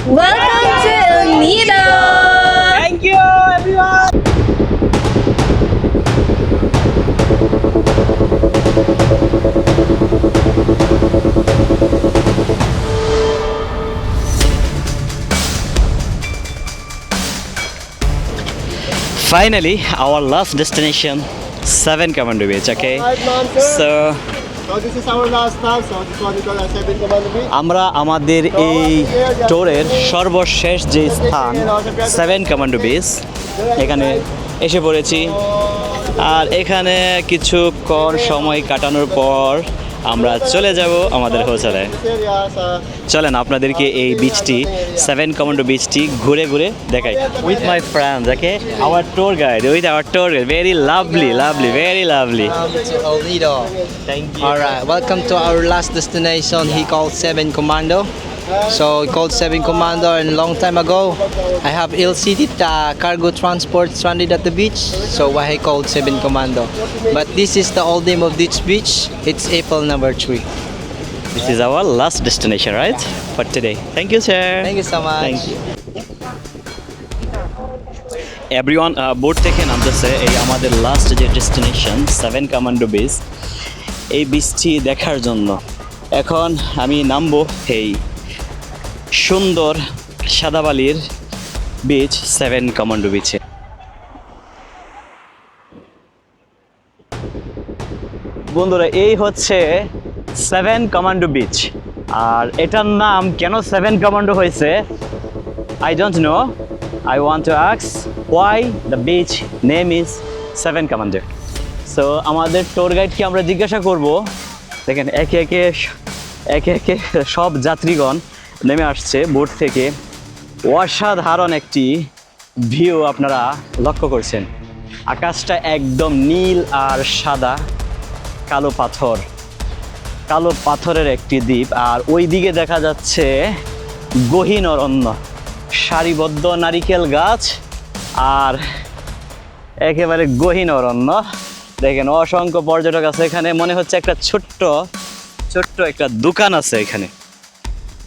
Welcome to Nido. Thank you, everyone. Finally, our last destination, Seven Commando Beach. Okay, Alright, ma'am, sir. so So this is our last stop. So this one we call as Seven Commando Beach. আমরা আমাদের এই ট্যুরের সর্বশেষ যে স্থান seven commando beach এখানে এসে পড়েছি আর এখানে কিছুক্ষণ সময় কাটানোর পর আমরা চলে যাব আমাদের হোটেলে। This area is চলেন আপনাদেরকে এই বিচটি সেভেন কমান্ডো বিচটি ঘুরে ঘুরে দেখাই with my friends. Okay, our tour guide, with our tour guide, very lovely lovely, very lovely. Welcome to El Nido. Thank you. All right, welcome to our last destination. He called Seven Commando. So he called Seven Commando, and long time ago, I have LCD cargo transport stranded at the beach. So why he called Seven Commando? But this is the old name of this beach. It's April number 3. This is our last destination, right? For today. Thank you, sir. Thank you so much. Thank you. Everyone boat থেকে নামতেছে এই আমাদের last যে destination seven commando beach, এই বিচটি দেখার জন্য এখন আমি নামবো এই সুন্দর সাদাবালির বিচ সেভেন কমান্ডো বিচে। বন্ধুরা, এই হচ্ছে সেভেন কমান্ডো বিচ। আর এটার নাম কেন সেভেন কমান্ডো হয়েছে I don't know. I want to ask why the beach name is Seven Commander. So আমাদের ট্যুর গাইডকে আমরা জিজ্ঞাসা করব। দেখেন একে একে সব যাত্রীগণ নেমে আসছে বোট থেকে। অসাধারণ একটি ভিউ আপনারা লক্ষ্য করছেন। আকাশটা একদম নীল আর সাদা, কালো পাথরের একটি দ্বীপ। আর ওই দিকে দেখা যাচ্ছে গহীন অরণ্য, সারিবদ্ধ নারিকেল গাছ আর একেবারে গহীন অরণ্য। দেখেন অসংখ্য পর্যটক আছে এখানে, মনে হচ্ছে একটা ছোট্ট একটা দোকান আছে এখানে।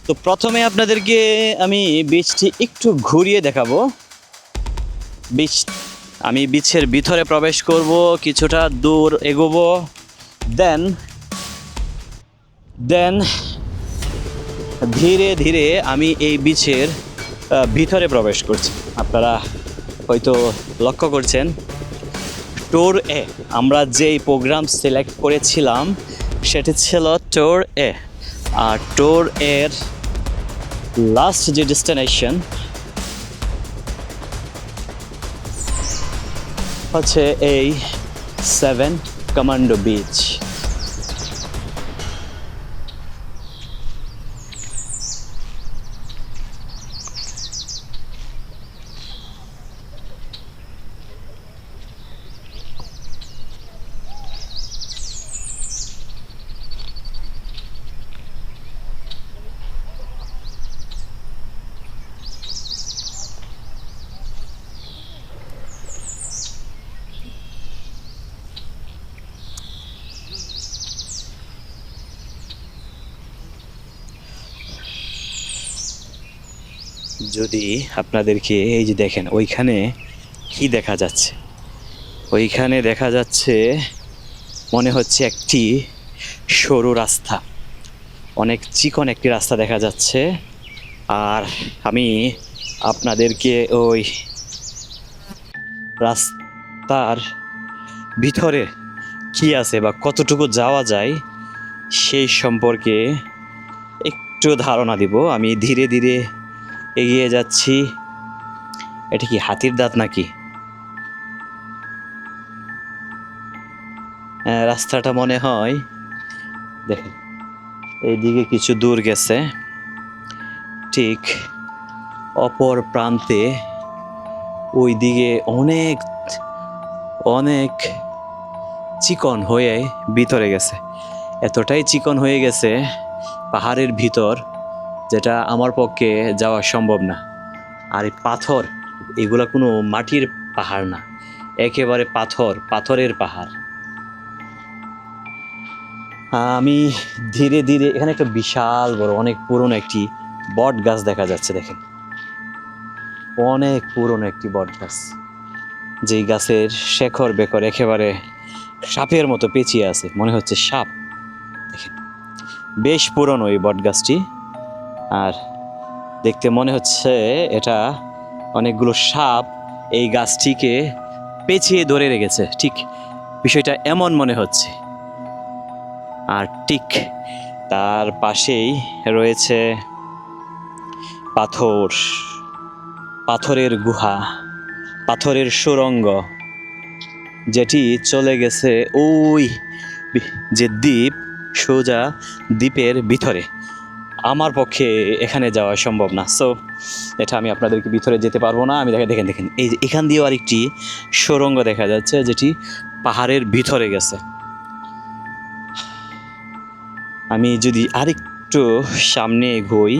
তো প্রথমে আপনাদেরকে আমি বিচটি একটু ঘুরিয়ে দেখাবো। আমি বিচের ভিতরে প্রবেশ করব, কিছুটা দূর এগোবো, দেন ধীরে ধীরে আমি এই বিচের ভিতরে প্রবেশ করছি। আপনারা হয়তো লক্ষ্য করছেন ট্যুর এ আমরা যেই প্রোগ্রাম সিলেক্ট করেছিলাম সেটি ছিল ট্যুর এ। আর ট্যুর এর লাস্ট যে ডেস্টিনেশন হচ্ছে এই সেভেন কমান্ডো বিচ। যদি আপনাদেরকে এই যে দেখেন ওইখানে কি দেখা যাচ্ছে, ওইখানে দেখা যাচ্ছে মনে হচ্ছে একটি সরু রাস্তা, অনেক চিকন একটি রাস্তা দেখা যাচ্ছে। আর আমি আপনাদেরকে ওই রাস্তার ভিতরে কি আছে বা কতটুকু যাওয়া যায় সেই সম্পর্কে একটু ধারণা দিব। আমি ধীরে ধীরে এগিয়ে যাচ্ছি। এটা কি হাতির দাঁত নাকি? রাস্তাটা মনে হয় দেখেন এইদিকে কিছু দূর গেছে, ঠিক অপর প্রান্তে ওই দিকে অনেক অনেক চিকন হয়ে ভিতরে গেছে। এতটাই চিকন হয়ে গেছে পাহাড়ের ভিতর, যেটা আমার পক্ষে যাওয়া সম্ভব না। আর এই পাথর, এগুলা কোনো মাটির পাহাড় না, একেবারে পাথরের পাহাড়। আমি ধীরে ধীরে এখানে একটা বিশাল বড় অনেক পুরনো একটি বট গাছ দেখা যাচ্ছে। দেখেন অনেক পুরনো একটি বট গাছ, যেই গাছের শেকড় বেকড় একেবারে সাপের মতো পেঁচিয়ে আছে, মনে হচ্ছে সাপ। দেখেন, বেশ পুরনো এই বট গাছটি, আর দেখতে মনে হচ্ছে এটা অনেকগুলো সাপ এই গাছটিকে পেঁচিয়ে ধরে রেখেছে, ঠিক বিষয়টা এমন মনে হচ্ছে। আর ঠিক তার পাশেই রয়েছে পাথরের গুহা, পাথরের সুড়ঙ্গ, যেটি চলে গেছে ওই যে দ্বীপ, সোজা দ্বীপের ভিতরে। আমার পক্ষে এখানে যাওয়া সম্ভব না, সো এটা আমি আপনাদেরকে ভিতরে যেতে পারবো না। আমি দেখেন দেখেন এই যে এখান দিয়েও আরেকটি সুড়ঙ্গ দেখা যাচ্ছে, যেটি পাহাড়ের ভিতরে গেছে। আমি যদি আরেকটু সামনে এগোই,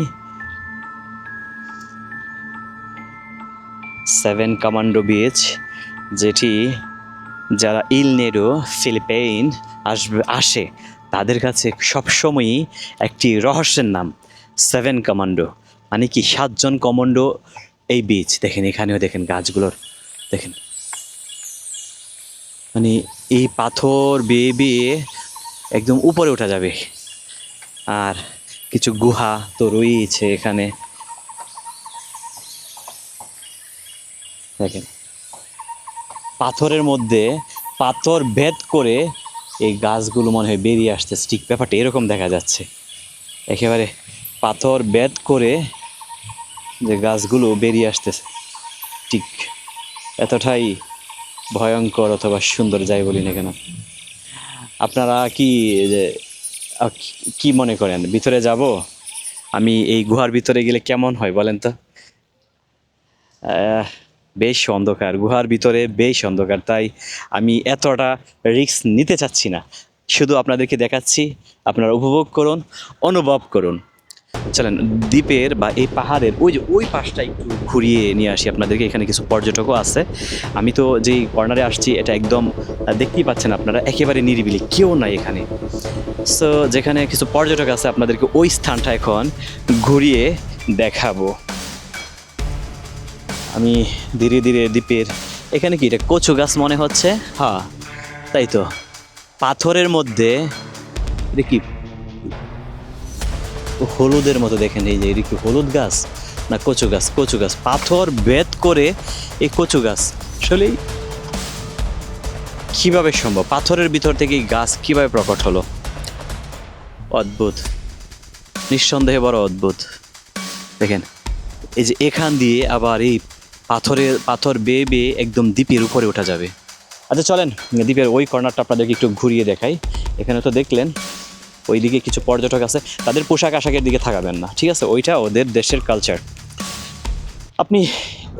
7 কমান্ডো বিচ, যেটি যারা ইল নেডো ফিলিপাইন আসে তাদের কাছে সবসময়ই একটি রহস্যের নাম 7 কমান্ডো, মানে কি 7 জন কমান্ডো এই বিচ। দেখেন এখানেও দেখেন গাছগুলোর, দেখেন মানে এই পাথর বেয়ে বেয়ে একদম উপরে ওঠা যাবে। আর কিছু গুহা তো রয়েছে এখানে, দেখেন পাথরের মধ্যে পাথর ভেদ করে এই গাছগুলো মনে হয় বেরিয়ে আসতেছে, ঠিক ব্যাপারটা এরকম দেখা যাচ্ছে। একেবারে পাথর ভেদ করে যে গাছগুলো বেরিয়ে আসতেছে, ঠিক এতটাই ভয়ঙ্কর অথবা সুন্দর যাই বলি না কেন। আপনারা কি মনে করেন ভিতরে যাব? আমি এই গুহার ভিতরে গেলে কেমন হয় বলেন তো? বেশ অন্ধকার, গুহার ভিতরে বেশ অন্ধকার, তাই আমি এতটা রিস্ক নিতে চাচ্ছি না। শুধু আপনাদেরকে দেখাচ্ছি, আপনারা উপভোগ করুন, অনুভব করুন। চলেন দ্বীপের বা এই পাহাড়ের ওই পাশটা একটু ঘুরিয়ে নিয়ে আসি আপনাদেরকে। এখানে কিছু পর্যটকও আছে। আমি তো যেই কর্নারে আসছি এটা একদম দেখতেই পাচ্ছেন আপনারা, একেবারে নিরিবিলি, কেউ নাই এখানে। সো যেখানে কিছু পর্যটক আছে আপনাদেরকে ওই স্থানটা এখন ঘুরিয়ে দেখাবো। আমি ধীরে ধীরে দ্বীপের, এখানে কি এটা কচু গাছ মনে হচ্ছে? হ্যাঁ তাই তো, পাথরের মধ্যে এটা কি হলুদের মতো, দেখেন এই যে এটা কি হলুদ গাছ না কচু গাছ? কচু গাছ, পাথর ভেদ করে এই কচু গাছ। আসলে কিভাবে সম্ভব? পাথরের ভিতর থেকে এই গাছ কিভাবে প্রকট হলো? অদ্ভুত, নিঃসন্দেহে বড় অদ্ভুত। দেখেন এই যে এখান দিয়ে আবার এই পাথর বেয়ে বেয়ে একদম দ্বীপের উপরে ওঠা যাবে। আচ্ছা চলেন দ্বীপের ওই কর্নারটা আপনাদেরকে একটু ঘুরিয়ে দেখাই। এখানে তো দেখলেন ওইদিকে কিছু পর্যটক আছে, তাদের পোশাক আশাকের দিকে থাকাবেন না, ঠিক আছে? ওইটা ওদের দেশের কালচার।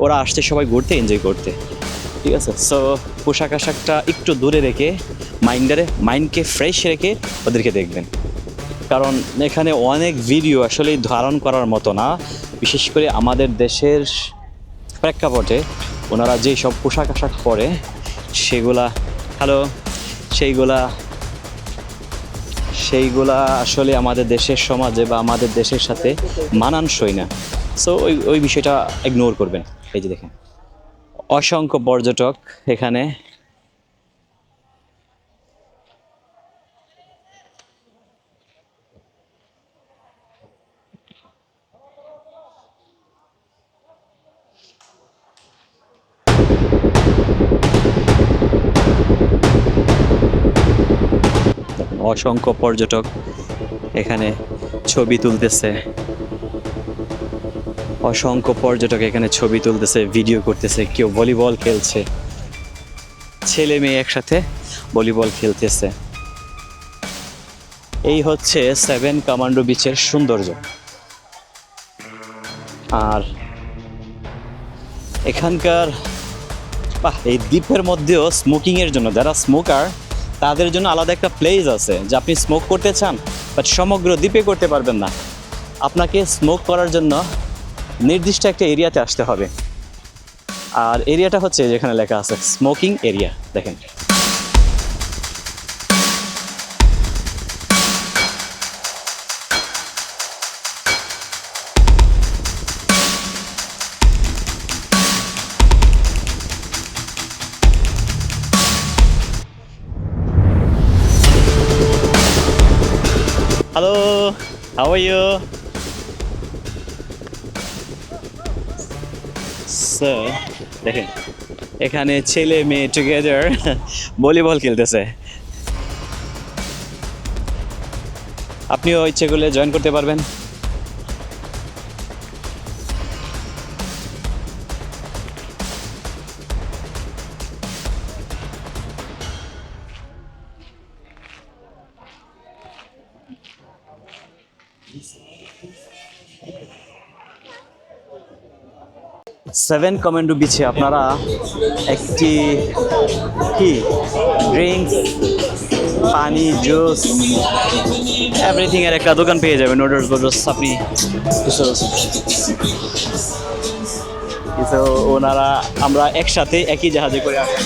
ওরা আসছে সবাই ঘুরতে, এনজয় করতে, ঠিক আছে? সো পোশাক আশাকটা একটু দূরে রেখে মাইন্ডকে ফ্রেশ রেখে ওদেরকে দেখবেন, কারণ এখানে অনেক ভিডিও আসলে ধারণ করার মতো না। বিশেষ করে আমাদের দেশের প্রেক্ষাপটে ওনারা যেই সব পোশাক আশাক পরে সেইগুলা আসলে আমাদের দেশের সমাজে বা আমাদের দেশের সাথে মানানসই না। সো ওই বিষয়টা ইগনোর করবেন। এই যে দেখেন অসংখ্য পর্যটক এখানে। অসংখ্য পর্যটক এখানে ছবি তুলতেছে, ভিডিও করতেছে, কেউ ভলিবল খেলছে, ছেলে মেয়ে একসাথে ভলিবল খেলতেছে। এই হচ্ছে 7 কমান্ডো বিচের সৌন্দর্য। আর এখানকার এই দ্বীপের মধ্যেও স্মোকিংয়ের জন্য, যারা স্মোকার তাদের জন্য আলাদা একটা প্লেস আছে, যে আপনি স্মোক করতে চান বাট সমগ্র দ্বীপে করতে পারবেন না, আপনাকে স্মোক করার জন্য নির্দিষ্ট একটা এরিয়াতে আসতে হবে। আর এরিয়াটা হচ্ছে যেখানে লেখা আছে স্মোকিং এরিয়া। দেখেন How are you? So, দেখেন এখানে ছেলে মেয়ে টুগেদার ভলিবল খেলতেছে। আপনিও ইচ্ছে করলে জয়েন করতে পারবেন। সেভেন কমান্ডো বিচে আপনারা একটি কি ড্রিঙ্কস, পানি, জুস, এভরিথিং এর একটা দোকান পেয়ে যাবেন। নুডলস নুডলস আপনি কিছু ওনারা আমরা একসাথে একই জাহাজে করে আসি।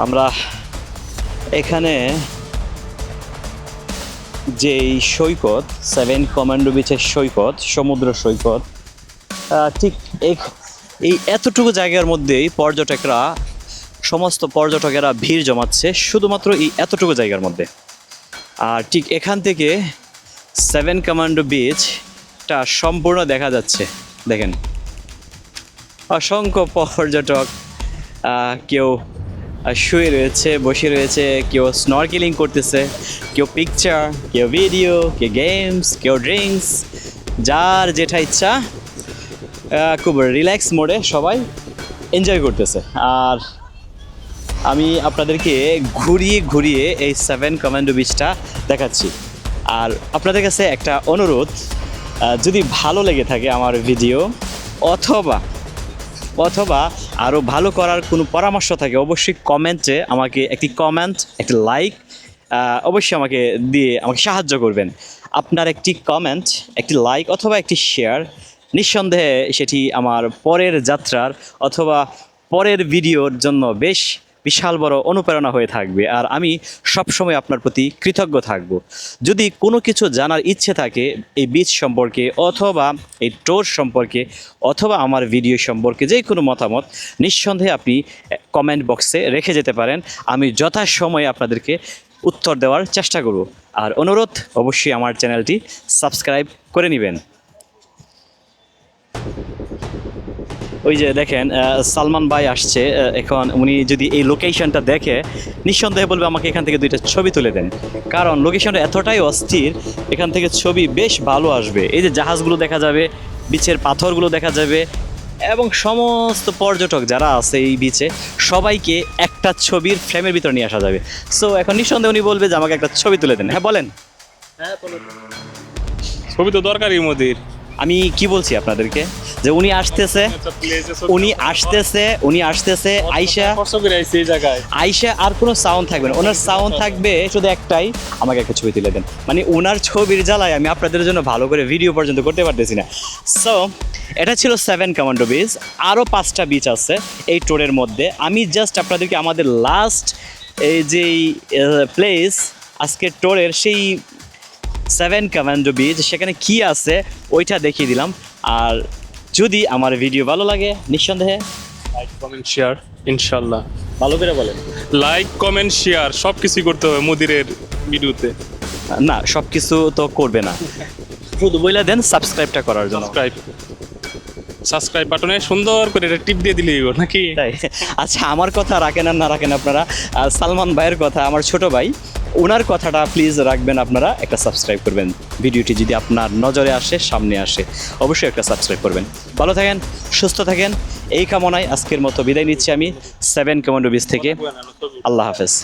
আমরা এখানে যে সৈকত, সেভেন কমান্ডো বিচের সৈকত, সমুদ্র সৈকত, ঠিক এই এতটুকু জায়গার মধ্যেই সমস্ত পর্যটকেরা ভিড় জমাচ্ছে শুধুমাত্র এই এতটুকু জায়গার মধ্যে। আর ঠিক এখান থেকে সেভেন কমান্ডো বিচটা সম্পূর্ণ দেখা যাচ্ছে। দেখেন অসংখ্য পর্যটক, কেউ শুয়ে রয়েছে, বসে রয়েছে, কেউ স্নরকেলিং করতেছে, কেউ পিকচার, কেউ ভিডিও, কেউ গেমস, কেউ ড্রিঙ্কস, যার যেটা ইচ্ছা খুব রিল্যাক্স মোডে সবাই এনজয় করতেছে। আর আমি আপনাদেরকে ঘুরিয়ে ঘুরিয়ে এই সেভেন কমান্ডো বিচটা দেখাচ্ছি। আর আপনাদের কাছে একটা অনুরোধ, যদি ভালো লেগে থাকে আমার ভিডিও অথবা আরও ভালো করার কোনো পরামর্শ থাকে, অবশ্যই কমেন্টে আমাকে একটি লাইক অবশ্যই আমাকে দিয়ে আমাকে সাহায্য করবেন। আপনার একটি কমেন্ট, একটি লাইক অথবা একটি শেয়ার নিঃসন্দেহে সেটি আমার পরের যাত্রার অথবা পরের ভিডিওর জন্য বেশ বিশাল বড় অনুপ্রেরণা হয়ে থাকবে। আর আমি সবসময় আপনার প্রতি কৃতজ্ঞ থাকব। যদি কোনো কিছু জানার ইচ্ছে থাকে এই বিচ সম্পর্কে অথবা এই টোর সম্পর্কে অথবা আমার ভিডিও সম্পর্কে যে কোনো মতামত, নিঃসন্দেহে আপনি কমেন্ট বক্সে রেখে যেতে পারেন। আমি যথাসময়ে আপনাদেরকে উত্তর দেওয়ার চেষ্টা করব। আর অনুরোধ, অবশ্যই আমার চ্যানেলটি সাবস্ক্রাইব করে নেবেন। ওই যে দেখেন সালমান ভাই আসছে এখন, উনি যদি এই লোকেশনটা দেখে নিঃসন্দেহে বলবে আমাকে এখান থেকে দুইটা ছবি তুলে দেন, কারণ লোকেশনটা এতটাই অস্থির, এখান থেকে ছবি বেশ ভালো আসবে। এই যে জাহাজগুলো দেখা যাবে, বিচের পাথরগুলো দেখা যাবে, এবং সমস্ত পর্যটক যারা আছে এই বিচে সবাইকে একটা ছবির ফ্রেমের ভিতরে নিয়ে আসা যাবে। সো এখন নিঃসন্দেহে উনি বলবে যে আমাকে একটা ছবি তুলে দেন। হ্যাঁ বলেন। ছবি তো দরকারই মোদির। আমি কি বলছি আপনাদেরকে যে উনি আসতেছে আইসা আর কোনো সাউন্ড থাকবে না, ওনার সাউন্ড থাকবে শুধু একটাই, আমাকে একটা ছবি তুলে দেন। মানে ওনার ছবির জ্বালায় আমি আপনাদের জন্য ভালো করে ভিডিও পর্যন্ত করতে পারতেছি না। সো এটা ছিল সেভেন কমান্ডো বিচ। আরও 5টা বিচ আছে এই টোরের মধ্যে। আমি জাস্ট আপনাদেরকে আমাদের লাস্ট এই যেই প্লেস আজকের টোরের সেই সেভেন কমান্ডো বিচ, সেখানে কি আছে ওইটা দেখিয়ে দিলাম। আর যদি আমার ভিডিও ভালো লাগে নিঃসন্দেহে লাইক কমেন্ট শেয়ার, ইনশাল্লাহ। ভালো করে বলেন। লাইক কমেন্ট শেয়ার সব কিছুই করতে হবে মোদিরের ভিডিওতে। না, সব কিছু তো করবে না, শুধু বলে দেন সাবস্ক্রাইবটা করার জন্য। সাবস্ক্রাইব বাটনে সুন্দর করে এটা টিপ দিয়ে দিলেই নাকি? তাই? আচ্ছা, আমার কথা রাখেন আর না রাখেন আপনারা, সালমান ভাইয়ের কথা, আমার ছোট ভাই, ওনার কথাটা প্লিজ রাখবেন আপনারা। একটা সাবস্ক্রাইব করবেন, ভিডিওটি যদি আপনার নজরে আসে, সামনে আসে, অবশ্যই একটা সাবস্ক্রাইব করবেন। ভালো থাকেন, সুস্থ থাকেন, এই কামনায় আজকের মতো বিদায় নিচ্ছি আমি সেভেন কমান্ডো বিচ থেকে। আল্লাহ হাফেজ।